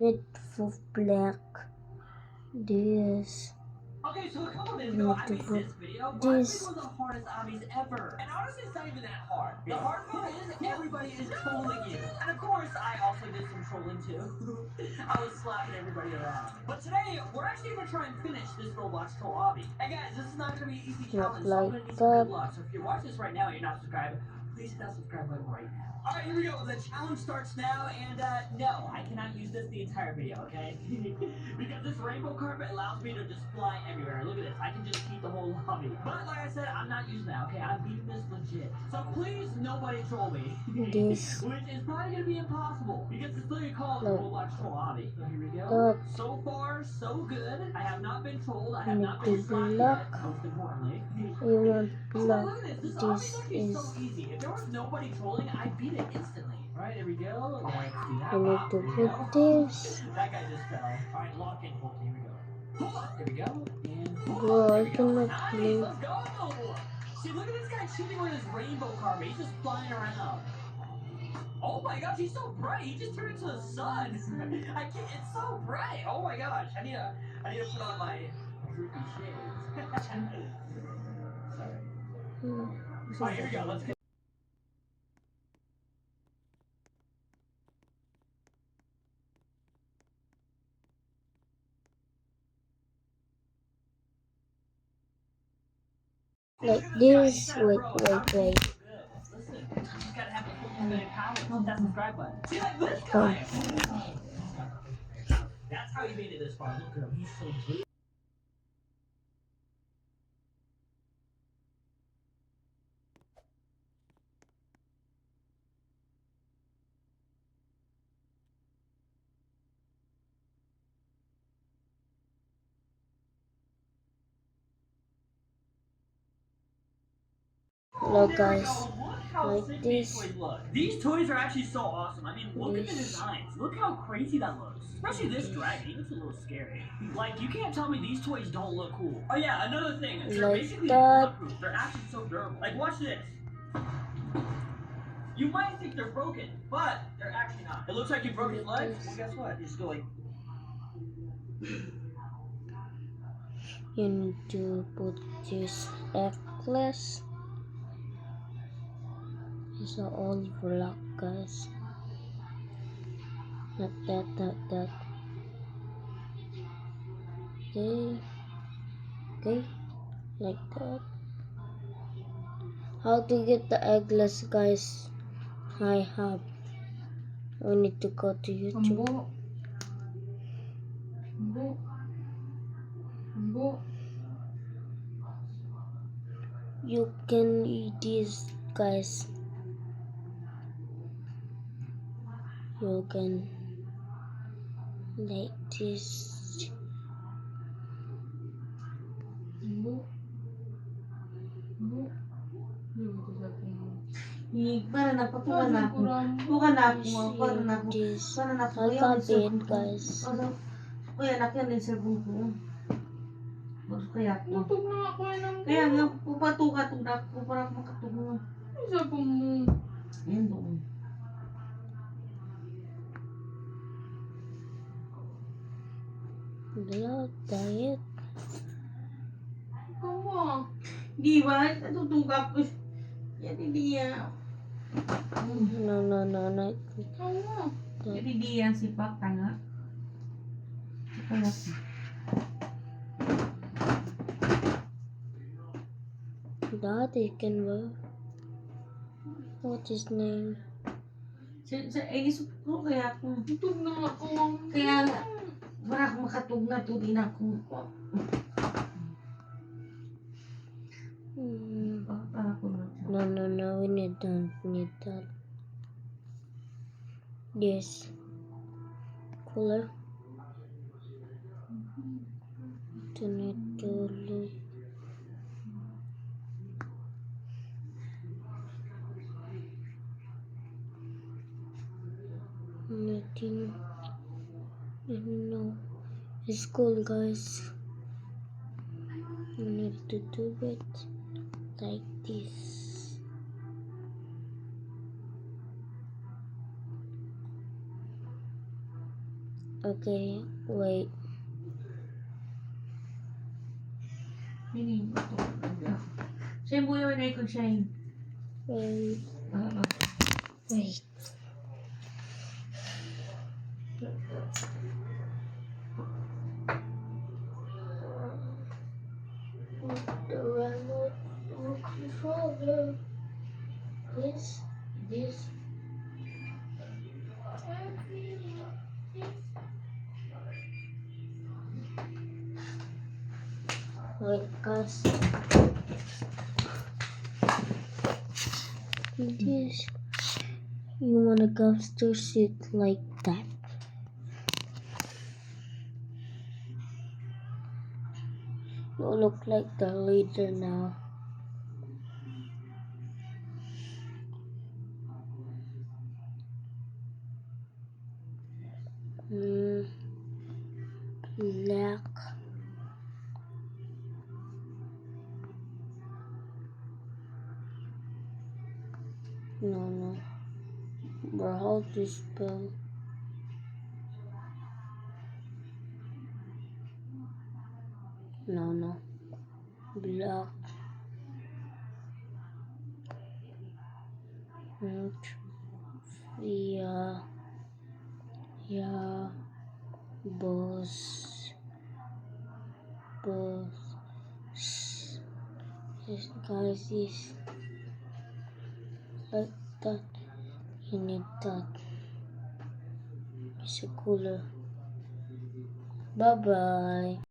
with black. This. Okay, so a couple days We ago, need I to made put this video. this. Why is one of the hardest obbies ever? And honestly, it's not even that hard. The hard part is everybody is trolling you. And of course, I also did some trolling too. I was slapping everybody around. But today, we're actually going to try and finish this Roblox troll obby. And guys, this is not going to be an easy challenge, so I'm going to need some good luck. So if you're watching this right now and you're not subscribed, please hit that subscribe button right now. Alright, here we go. The challenge starts now, and no, I cannot use this the entire video, okay? Because this rainbow carpet allows me to just fly everywhere. Look at this. I can just keep the whole lobby. But like I said, I'm not using that, okay? I'm beating this legit. So please, nobody troll me. This. Which is probably going to be impossible, because it's literally called No. Roblox Troll Obby. So here we go. That. So far, so good. I have not been trolled. I have Need not to been slapped block. yet, most importantly. You want So block. look at this. This obby is This actually so is. easy. If there was nobody trolling, I beat it instantly. Alright, here we go. Let's do that. You need Wow, to here we put go. this. That guy just fell. Alright, lock in. Hold on, here we go. Hold on, here we go. And Bro, there I we go. cannot Nice, play. let's go. See, look at this guy cheating with his rainbow carpet. He's just flying around. Oh my gosh, he's so bright. He just turned into the sun. I can't. It's so bright. Oh my gosh. I need to put on my droopy shades. Sorry. Alright, here we go. Let's. Like this. Wait. Listen, you just gotta have the full unlimited power. Hit that subscribe button. See, like this guy. That's how he made it this far. Look at him. He's so blue. Look, guys. Look how Like sick this. these toys look. These toys are actually so awesome. I mean, look at the This. designs. Look how crazy that looks. Especially this dragon. He looks a little scary. Like, you can't tell me these toys don't look cool. Oh yeah, another thing. They're Like basically that. bulletproof. They're actually so durable. Like, watch this. You might think they're broken, but they're actually not. It looks like you broke his leg. Well, guess what? You just go like. You need to put this necklace. It's all black, guys. Not that. Okay, like that. How to get the eggless, guys? I have. We need to go to YouTube. You can eat this, guys. You can like this. Para na po na ako. Bukan na ako. Para na ako. This. Para na I ako. copy it, guys. Kuya na yan sa buko. Kaya ako. Natug na ako ng Kaya nga pupatuka na ako para makatugo. isa po mo. Yan doon. Wala, diet. Kawa. Di ba? Natutuga ko. Yan hindi yan. No. Kawa. Yan hindi yan si Papa nga. Kaya Daddy can work. What is name? sa inisip ko kaya ako. Natug na ako ang... Kaya nga. Para ako makatug na to din ako. Para ako na. No. We don't need that. Yes. Cooler. To need to look. Nothing. No. It's cool, guys. You need to do it like this. Okay, wait. Ini ito. Shane, buhay mo na ikon, Shane. Wait. Ah, Wait. The remote controller is this. Wait, guys. This. You wanna go to sit like that? You look like the leader now. Black. No. Bro, how do you spell? No. Black. Yeah. Boss. This guys is like that. You need that. It's a cooler. Bye bye.